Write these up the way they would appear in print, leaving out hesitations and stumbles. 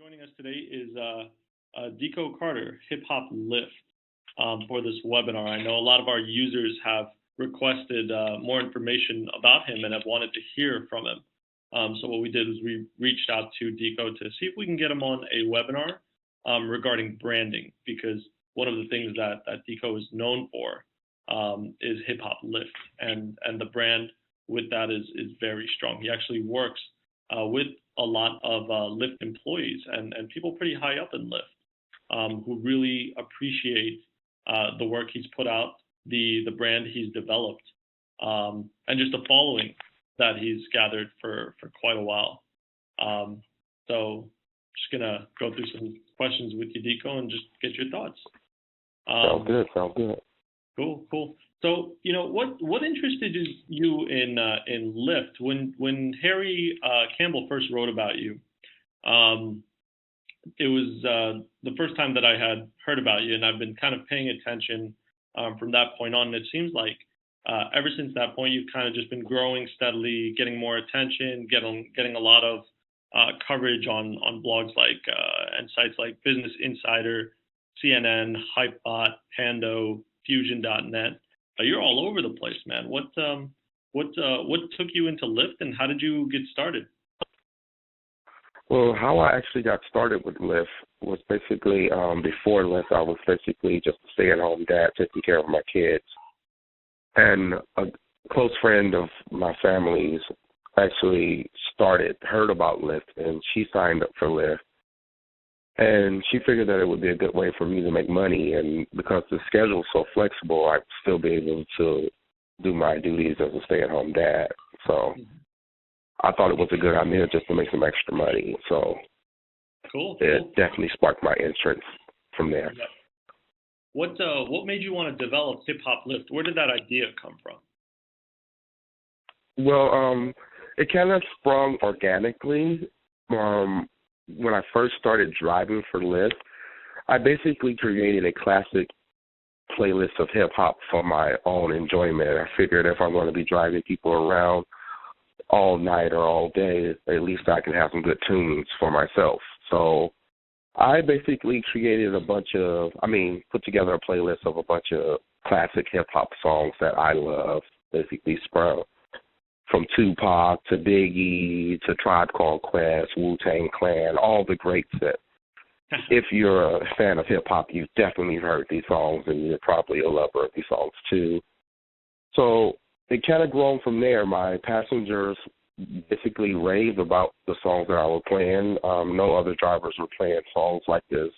Joining us today is Deco Carter, Hip-Hop Lyft, for this webinar. I know a lot of our users have requested more information about him and have wanted to hear from him. So what we did was we reached out to Deco to see if we can get him on a webinar regarding branding, because one of the things that Deco is known for is Hip-Hop Lyft, and the brand with that is very strong. He actually works with a lot of Lyft employees and people pretty high up in Lyft who really appreciate the work he's put out, the brand he's developed, and just the following that he's gathered for quite a while. So just gonna go through some questions with you, Deco, and just get your thoughts. Sounds good. Sounds good. Cool. So, what interested you in Lyft when Harry Campbell first wrote about you? It was the first time that I had heard about you, and I've been kind of paying attention from that point on. And it seems like ever since that point, you've kind of just been growing steadily, getting more attention, getting a lot of coverage on blogs like and sites like Business Insider, CNN, Hypebot, Pando, Fusion.net. You're all over the place, man. What took you into Lyft, and how did you get started? Well, how I actually got started with Lyft was basically before Lyft, I was basically just a stay-at-home dad taking care of my kids. And a close friend of my family's actually heard about Lyft, and she signed up for Lyft. And she figured that it would be a good way for me to make money. And because the schedule's so flexible, I'd still be able to do my duties as a stay-at-home dad. So I thought it was a good idea just to make some extra money. So cool. It definitely sparked my interest from there. Yeah. What made you want to develop Hip-Hop Lyft? Where did that idea come from? Well, it kind of sprung organically. When I first started driving for Lyft, I basically created a classic playlist of hip-hop for my own enjoyment. I figured if I'm going to be driving people around all night or all day, at least I can have some good tunes for myself. So I basically created put together a playlist of a bunch of classic hip-hop songs that I love, basically sprung from Tupac to Biggie to Tribe Called Quest, Wu-Tang Clan, all the greats that if you're a fan of hip-hop, you've definitely heard these songs, and you're probably a lover of these songs too. So it kind of grown from there. My passengers basically raved about the songs that I was playing. No other drivers were playing songs like this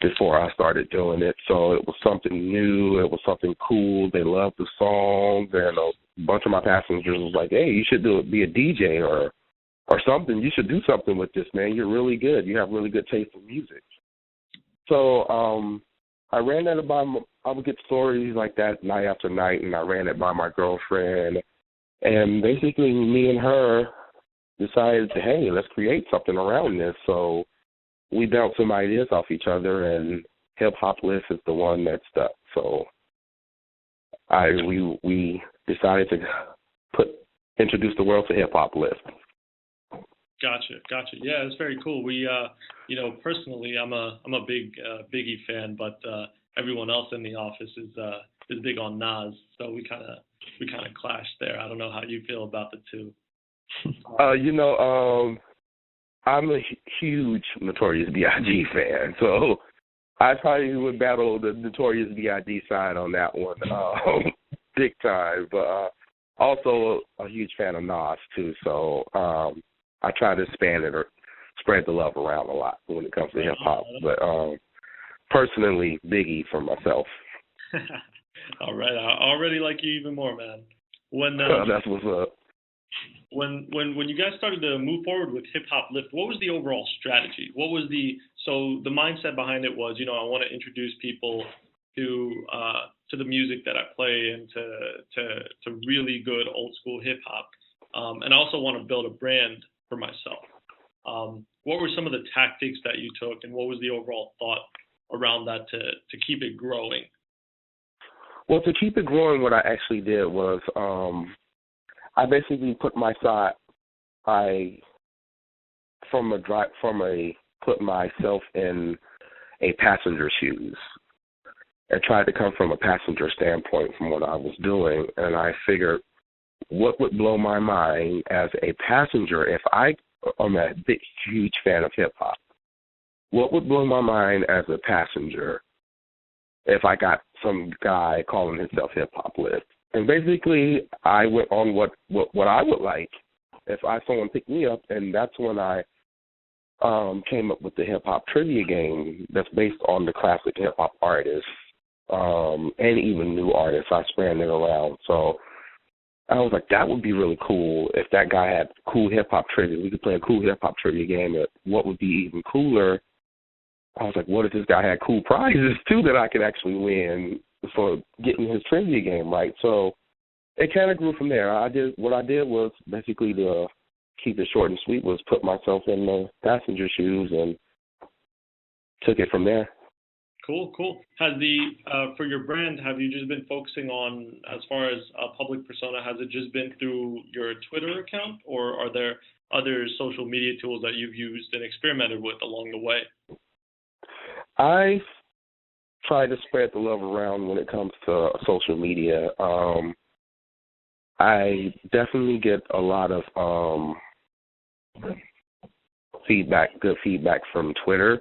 before I started doing it. So it was something new. It was something cool. They loved the songs, and a bunch of my passengers was like, hey, you should be a DJ or something. You should do something with this, man. You're really good. You have really good taste in music. So I ran that I would get stories like that night after night, and I ran it by my girlfriend. And basically me and her decided, hey, let's create something around this. So we bounced some ideas off each other, and Hip-Hop Lyft is the one that stuck. So we decided to introduce the world to Hip-Hop Lyft. Gotcha. Yeah, it's very cool. We, personally, I'm a big Biggie fan, but everyone else in the office is big on Nas, so we kind of clashed there. I don't know how you feel about the two. I'm a huge Notorious B.I.G. fan, so I probably would battle the Notorious B.I.G. side on that one big time. But also a huge fan of Nas, too, so I try to spread the love around a lot when it comes to hip-hop. But personally, Biggie for myself. All right. I already like you even more, man. That's what's up. When you guys started to move forward with Hip-Hop Lyft, what was the overall strategy? What was the mindset behind it was, I want to introduce people to the music that I play and to really good old school hip hop, and I also want to build a brand for myself. What were some of the tactics that you took, and what was the overall thought around that to keep it growing? Well, to keep it growing, what I actually did was I basically put my side from a put myself in a passenger's shoes and tried to come from a passenger standpoint from what I was doing. And I figured what would blow my mind as a passenger if I'm a big, huge fan of hip-hop. What would blow my mind as a passenger if I got some guy calling himself Hip-Hop Lyft? And basically, I went on what I would like if someone picked me up, and that's when I came up with the hip-hop trivia game that's based on the classic hip-hop artists and even new artists. I span it around. So I was like, that would be really cool if that guy had cool hip-hop trivia. We could play a cool hip-hop trivia game. What would be even cooler, I was like, what if this guy had cool prizes, too, that I could actually win for getting his trivia game right? So it kind of grew from there. What I did was basically, to keep it short and sweet, was put myself in the passenger shoes and took it from there. Cool. Has for your brand, have you just been focusing on, as far as a public persona, has it just been through your Twitter account, or are there other social media tools that you've used and experimented with along the way? I try to spread the love around when it comes to social media. I definitely get a lot of good feedback from Twitter,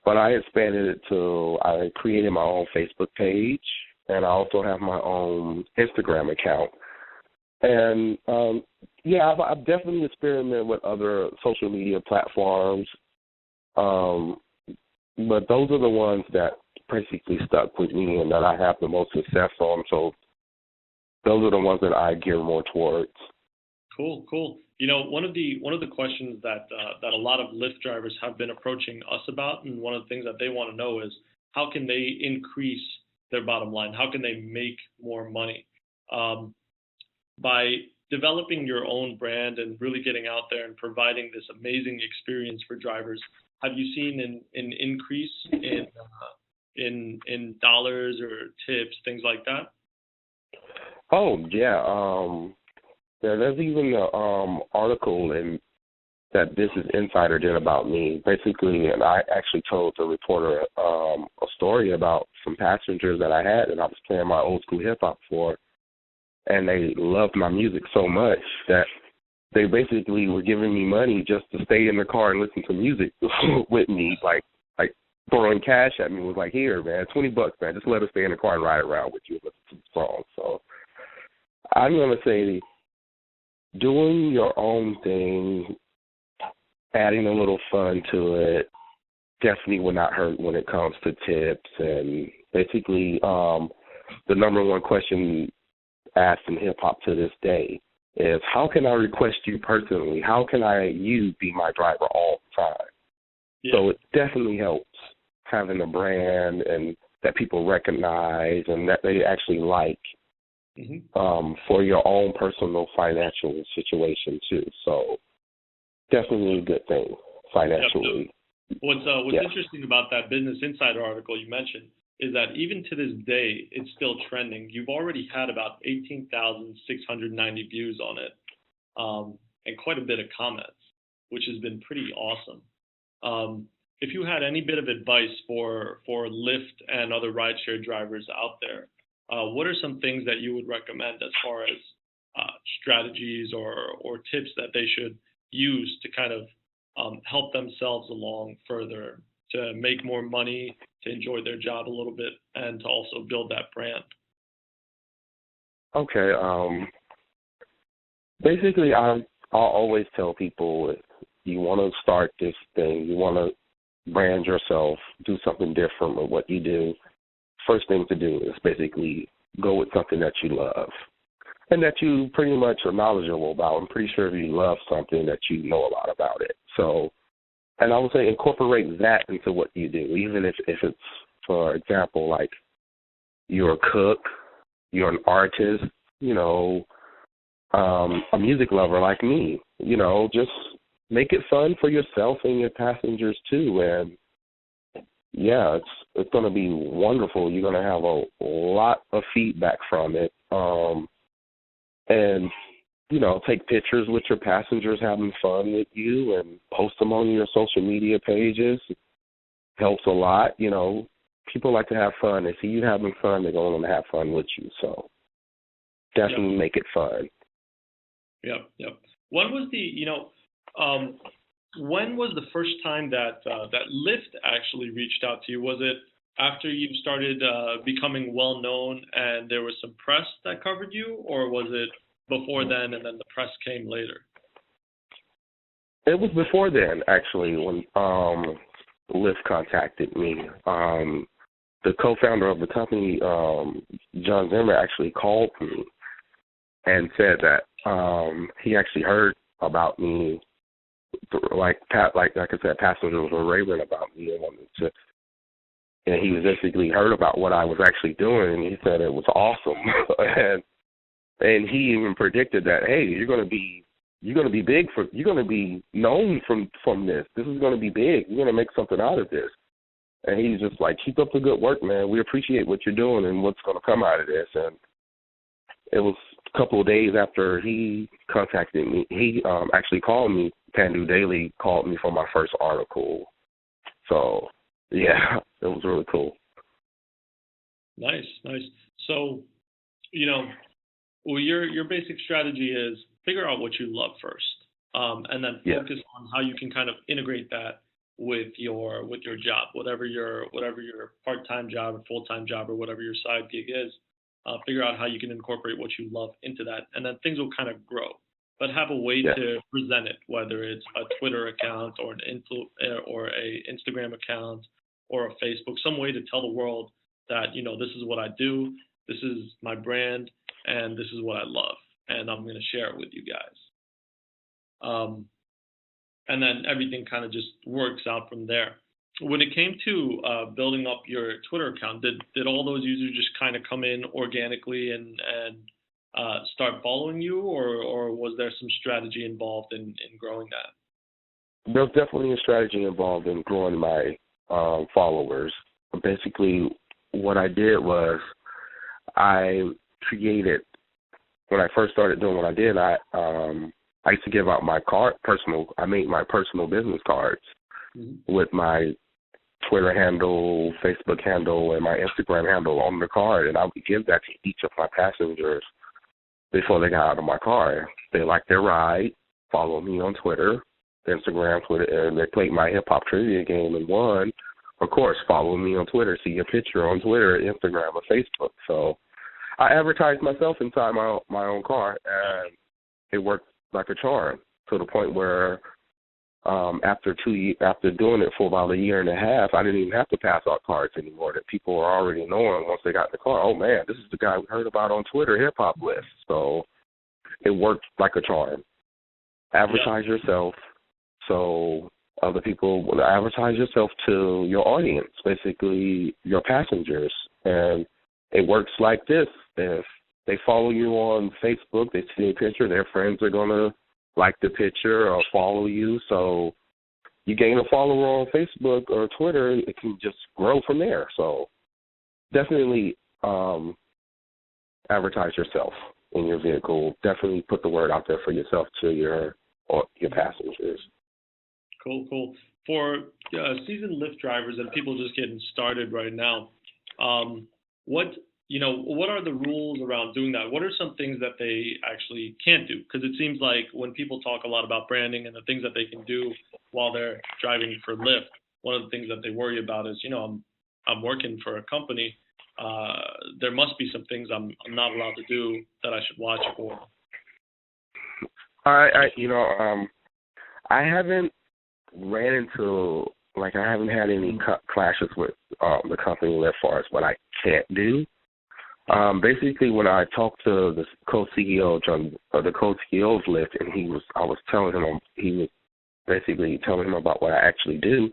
but I expanded it to, I created my own Facebook page, and I also have my own Instagram account. And, I've definitely experimented with other social media platforms, but those are the ones that basically stuck with me and that I have the most success on. So those are the ones that I gear more towards. Cool. You know, one of the questions that a lot of Lyft drivers have been approaching us about, and one of the things that they want to know is, how can they increase their bottom line? How can they make more money? By developing your own brand and really getting out there and providing this amazing experience for drivers, have you seen an increase in dollars or tips, things like that? Oh, yeah. There's even an article that Business Insider did about me, basically, and I actually told the reporter a story about some passengers that I had, and I was playing my old school hip-hop for, and they loved my music so much that they basically were giving me money just to stay in the car and listen to music with me, like throwing cash at me. Was like, here, man, $20, man, just let us stay in the car and ride around with you and listen to the song. So I'm going to say doing your own thing, adding a little fun to it, definitely will not hurt when it comes to tips. And basically, the number one question asked in hip-hop to this day is, how can I request you personally? How can you be my driver all the time? Yeah. So it definitely helps having a brand and that people recognize and that they actually like. Mm-hmm. For your own personal financial situation too. So definitely a good thing financially. Yep. What's interesting about that Business Insider article you mentioned is that even to this day, it's still trending. You've already had about 18,690 views on it, and quite a bit of comments, which has been pretty awesome. If you had any bit of advice for Lyft and other rideshare drivers out there, what are some things that you would recommend as far as strategies or tips that they should use to kind of help themselves along further, to make more money, to enjoy their job a little bit, and to also build that brand? Okay. Basically, I'll always tell people, if you want to start this thing, you want to brand yourself, do something different with what you do, first thing to do is basically go with something that you love and that you pretty much are knowledgeable about. I'm pretty sure if you love something that you know a lot about it. So, and I would say incorporate that into what you do, even if it's, for example, like you're a cook, you're an artist, a music lover like me, just make it fun for yourself and your passengers too. And yeah, it's going to be wonderful. You're going to have a lot of feedback from it. And take pictures with your passengers having fun with you and post them on your social media pages. Helps a lot. People like to have fun. They see you having fun, they're going to have fun with you. So definitely make it fun. Yep. When was when was the first time that Lyft actually reached out to you? Was it after you started becoming well known and there was some press that covered you, or was it before then and then the press came later? It was before then, actually, when Lyft contacted me. The co-founder of the company, John Zimmer, actually called me and said that he actually heard about me. Like I said, passengers were raving about me and he was basically heard about what I was actually doing, and he said it was awesome. and he even predicted that, hey, you're gonna be big you're gonna be known from this. This is gonna be big. You're gonna make something out of this. And he's just like, keep up the good work, man. We appreciate what you're doing and what's gonna come out of this. And it was a couple of days after he contacted me. He actually called me. Pandu Daily called me for my first article. So, yeah, it was really cool. Nice. So, well, your basic strategy is figure out what you love first, and then focus on how you can kind of integrate that with your job, whatever your part-time job or full-time job or whatever your side gig is. Figure out how you can incorporate what you love into that, and then things will kind of grow. But have a way to present it, whether it's a Twitter account or or a Instagram account or a Facebook, some way to tell the world that, this is what I do, this is my brand, and this is what I love, and I'm going to share it with you guys. And then everything kind of just works out from there. When it came to building up your Twitter account, did all those users just kind of come in organically and start following you, or was there some strategy involved in growing that? There's definitely a strategy involved in growing my followers. Basically, what I did was I created, when I first started doing what I did, I used to give out my I made my personal business cards with my Twitter handle, Facebook handle, and my Instagram handle on the card, and I would give that to each of my passengers before they got out of my car. They liked their ride, follow me on Twitter, Instagram, Twitter, and they played my hip-hop trivia game and won. Of course, follow me on Twitter, see your picture on Twitter, Instagram, or Facebook. So I advertised myself inside my own car, and it worked like a charm to the point where after doing it for about a year and a half, I didn't even have to pass out cards anymore. That people were already knowing once they got in the car, oh man, this is the guy we heard about on Twitter, Hip-Hop Lyft. So it worked like a charm. Advertise yourself so other people will advertise yourself to your audience, basically your passengers. And it works like this. If they follow you on Facebook, they see a picture, their friends are going to like the picture or follow you. So you gain a follower on Facebook or Twitter, it can just grow from there. So definitely advertise yourself in your vehicle. Definitely put the word out there for yourself to your passengers. Cool. For seasoned Lyft drivers and people just getting started right now, what are the rules around doing that? What are some things that they actually can't do? Because it seems like when people talk a lot about branding and the things that they can do while they're driving for Lyft, one of the things that they worry about is, I'm working for a company. There must be some things I'm not allowed to do that I should watch for. I haven't ran into, I haven't had any clashes with the company Lyft as far as what I can't do. Basically, when I talked to the co-CEO of Lyft, and he was basically telling him about what I actually do.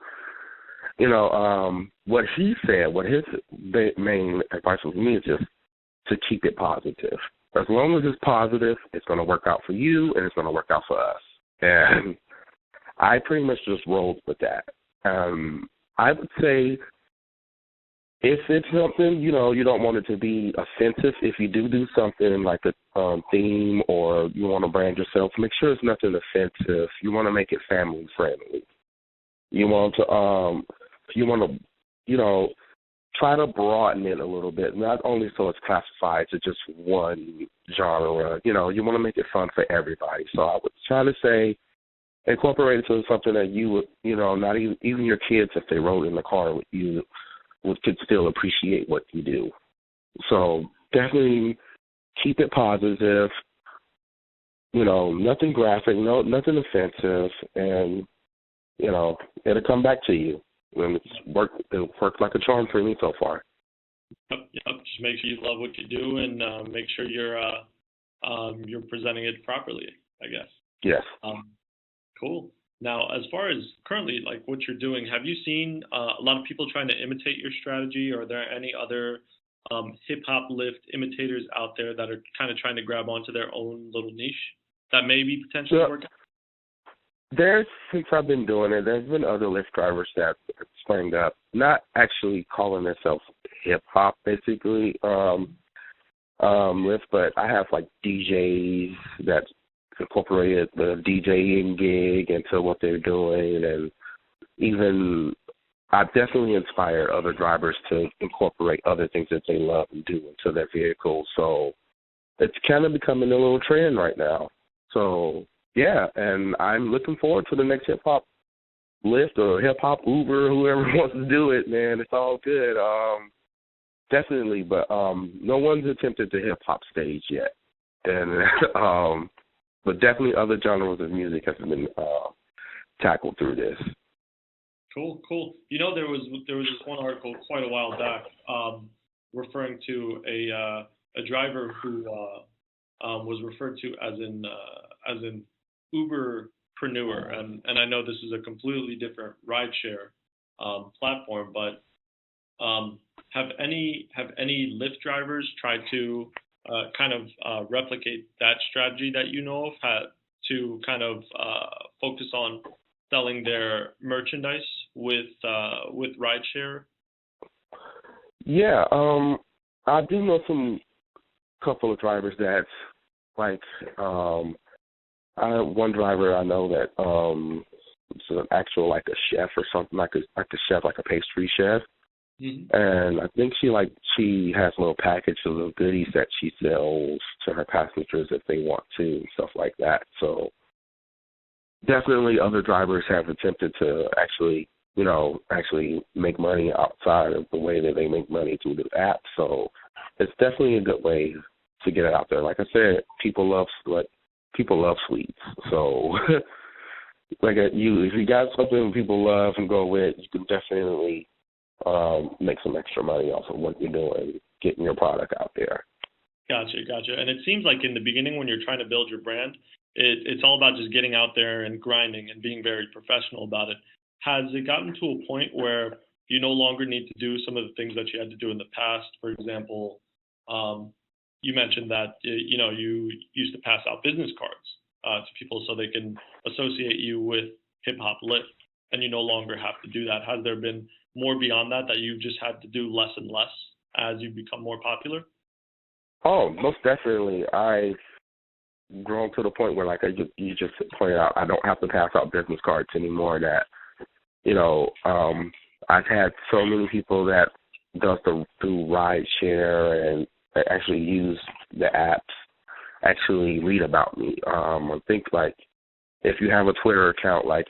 What he said, what his main advice was to me is just to keep it positive. As long as it's positive, it's going to work out for you, and it's going to work out for us. And I pretty much just rolled with that. I would say if it's something, you don't want it to be offensive. If you do something like a theme or you want to brand yourself, make sure it's nothing offensive. You want to make it family friendly. You want to, try to broaden it a little bit, not only so it's classified to just one genre. You want to make it fun for everybody. So I would try to say incorporate it into something that you would, not even your kids, if they rode in the car with you, could still appreciate what you do. So definitely keep it positive, nothing graphic, nothing offensive, and, it'll come back to you. And it worked like a charm for me so far. Yep. Just make sure you love what you do and make sure you're presenting it properly, I guess. Yes. Cool. Now, as far as currently, like what you're doing, have you seen a lot of people trying to imitate your strategy? Or are there any other Hip-Hop Lyft imitators out there that are kind of trying to grab onto their own little niche that may be potentially working? Since I've been doing it, there's been other Lyft drivers that sprang up, not actually calling themselves hip-hop, basically, Lyft, but I have, like, DJs that incorporated the DJing gig into what they're doing, and even I've definitely inspired other drivers to incorporate other things that they love and do into their vehicles. So it's kind of becoming a little trend right now. So, yeah, and I'm looking forward to the next Hip-Hop Lyft or Hip-Hop Uber, whoever wants to do it, man. It's all good. Definitely, but no one's attempted the hip-hop stage yet. And but definitely other genres of music have been tackled through this. Cool. There was this one article quite a while back referring to a driver who was referred to as an Uberpreneur, and I know this is a completely different rideshare platform, but have any Lyft drivers tried to kind of replicate that strategy that you know of, to kind of focus on selling their merchandise with rideshare? Yeah, I do know some couple of drivers that's like one driver I know that it's an actual like a chef or something, like a chef, like a pastry chef. Mm-hmm. And I think she has a little package of little goodies that she sells to her passengers if they want to and stuff like that. So definitely other drivers have attempted to actually make money outside of the way that they make money through the app. So it's definitely a good way to get it out there. Like I said, people love sweets. So like if you got something people love and go with, you can definitely make some extra money off of what you're doing, getting your product out there. Gotcha. And it seems like in the beginning when you're trying to build your brand, it's all about just getting out there and grinding and being very professional about it. Has it gotten to a point where you no longer need to do some of the things that you had to do in the past? For example, you mentioned that you used to pass out business cards to people so they can associate you with Hip-Hop Lyft, and you no longer have to do that. Has there been more beyond that you've just had to do less and less as you become more popular? Oh, most definitely. I've grown to the point where, like you just pointed out, I don't have to pass out business cards anymore. That, I've had so many people that do rideshare and actually use the apps actually read about me. I think, like, if you have a Twitter account, like,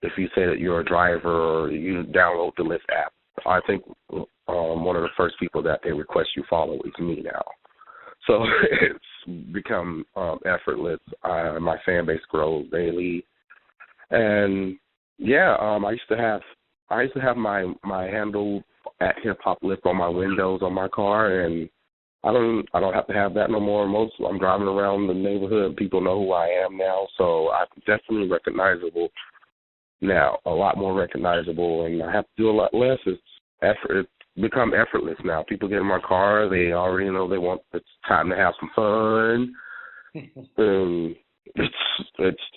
if you say that you're a driver or you download the Lyft app, I think one of the first people that they request you follow is me now. So it's become effortless. My fan base grows daily, and yeah, I used to have my handle at Hip-Hop Lyft on my windows on my car, and I don't have to have that no more. I'm driving around the neighborhood, people know who I am now, so I'm definitely recognizable now, a lot more recognizable, and I have to do a lot less. It's become effortless now. People get in my car, they already know it's time to have some fun. It's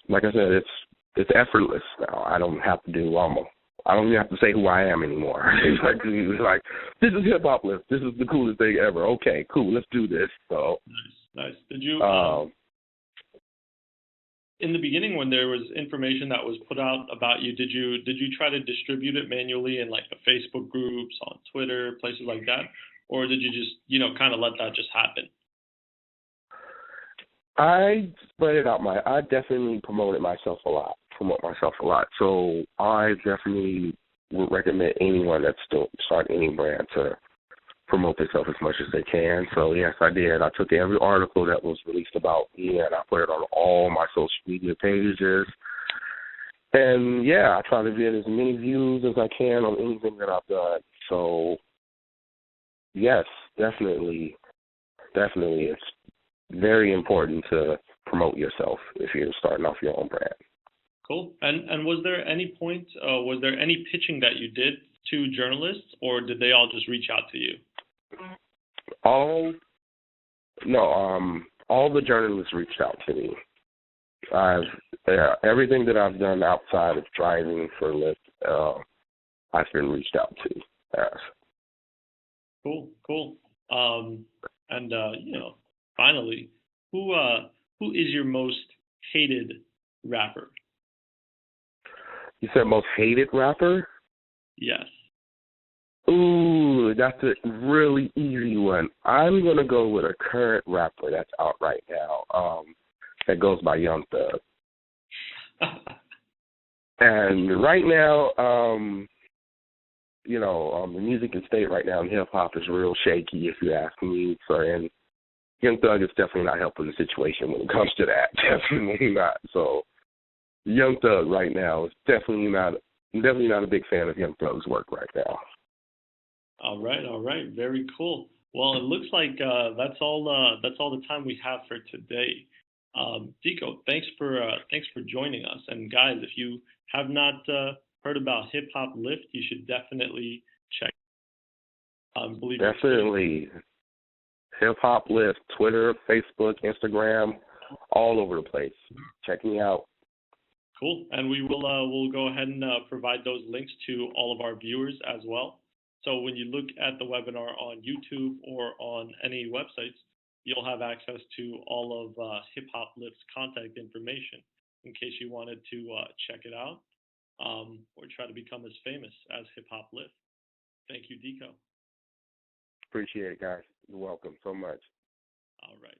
like I said, it's effortless now. I don't have to do I don't even have to say who I am anymore. It's like, this is Hip-Hop Lyft. This is the coolest thing ever. Okay, cool. Let's do this. So, Nice. Did you, in the beginning when there was information that was put out about you, did you try to distribute it manually in like the Facebook groups, on Twitter, places like that? Or did you just, kind of let that just happen? I spread it out. I definitely promote myself a lot. So I definitely would recommend anyone that's still starting any brand to promote themselves as much as they can. So yes, I did. I took every article that was released about me and I put it on all my social media pages. And yeah, I try to get as many views as I can on anything that I've done. So yes, definitely it's very important to promote yourself if you're starting off your own brand. Cool. And was there any point, was there any pitching that you did to journalists, or did they all just reach out to you? All the journalists reached out to me. Everything that I've done outside of driving for Lyft, I've been reached out to. Yes. Cool. Finally, who is your most hated rapper? You said most hated rapper? Yes. Ooh, that's a really easy one. I'm going to go with a current rapper that's out right now, that goes by Young Thug. And right now, the music state right now in hip-hop is real shaky, if you ask me. So, and Young Thug is definitely not helping the situation when it comes to that. Definitely not. So, Young Thug right now is definitely not a big fan of Young Thug's work right now. All right. Very cool. Well, it looks like that's all the time we have for today. Deco, thanks for joining us. And guys, if you have not heard about Hip-Hop Lyft, you should definitely check. Definitely. Hip-Hop Lyft, Twitter, Facebook, Instagram, all over the place. Check me out. Cool. And we will we'll go ahead and provide those links to all of our viewers as well. So when you look at the webinar on YouTube or on any websites, you'll have access to all of Hip-Hop Lyft's contact information in case you wanted to check it out or try to become as famous as Hip-Hop Lyft. Thank you, Deco. Appreciate it, guys. You're welcome so much. All right.